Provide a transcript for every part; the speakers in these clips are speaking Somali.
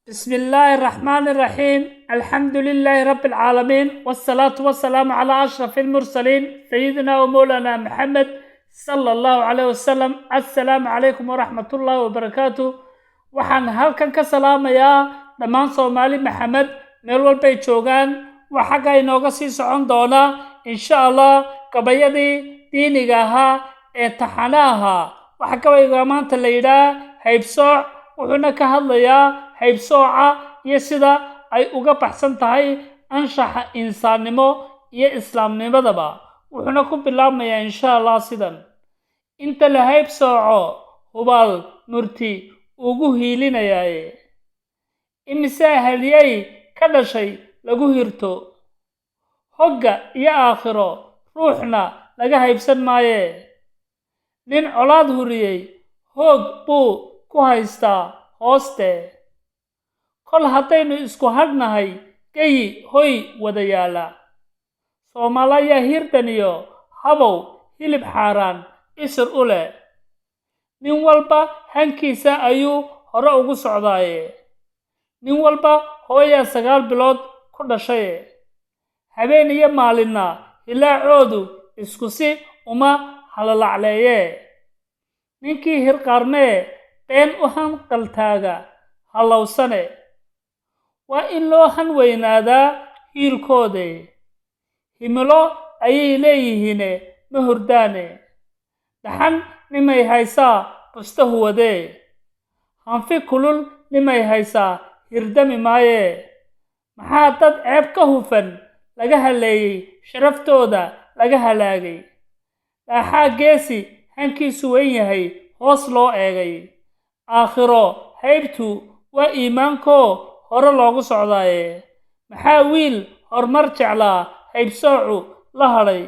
بسم الله الرحمن الرحيم. الحمد لله رب العالمين، والصلاة والسلام على أشرف المرسلين سيدنا ومولانا محمد صلى الله عليه وسلم. السلام عليكم ورحمة الله وبركاته. waxaan halkan ka salaamayaa dhammaan Soomaali Maxamed meel walba ay joogaan. waxa ay nooga sii socon doonaa insha Allah kabayadii diiniga ahaa ee taxanaha. waxa kabayga maanta la yiraahdo haybsooc, wuxuuna ka hadlayaa haybsooca iyo sida ay uga baxsan tahay anshaxa insaannimo iyo islaamnimadaba. wuxuuna ku bilaabmayaa insha Allah sidan: inta la haybsooco hubaal murti ugu hiilinayaaye, imise haliyay ka dhashay lagu hirto, hogga iyo aakhiro ruuxna laga haybsan maaye. nin colaad huriyey hoog buu ku haystaa hooste, kol haddaynu isku hadhnahay gayi hoy wada yaala. Soomaalaya hirdaniyo habow hilib xaaraan isir u leh, nin walba hankiisa ayuu hore ugu socdaaye. nin walba hooyaa 9 bilood ku dhashaye, habeen iyo maalinna hilaacoodu isku si uma halalacleeye. ninkii hirqaarmee been u hanqaltaaga hallowsane, waa in loo han weynaadaa hiilkoode. himilo ayay leeyihiine ma hurdaane, dhaxan nimay haysaa busta huwadee. hanfi kulul nimay haysaa hirdami maaye. maxaa dad ceeb ka hufan laga haleeyey sharaftooda laga halaagay. dhaaxaa geesi hankiisu weyn yahay hoos loo eegay. aakhiro haybtu waa iimaankoo hore loogu socdaaye. maxaa wiil horumar jeclaa haybsoocu la hadhay.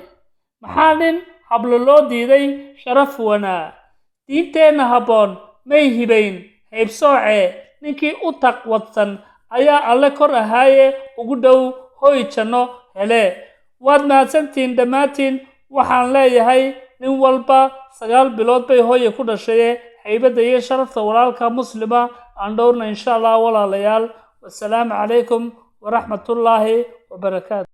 maxaa nin hablo loo diiday sharaf wanaa. diinteenna habboon may hibayn haybsooce, ninkii u taqwadsan ayaa alle kor ahaaye ugu dhow hoy janno hele. waad mahadsantihiin dhammaantiin. waxaan leeyahay nin walba 9 bilood bay hooye ku dhashaye. haybadda iyo sharafta walaalka muslima aan dhowrna insha Allah walaalayaal. wassalaamu calaykum waraxmatullaahi wabarakaatu.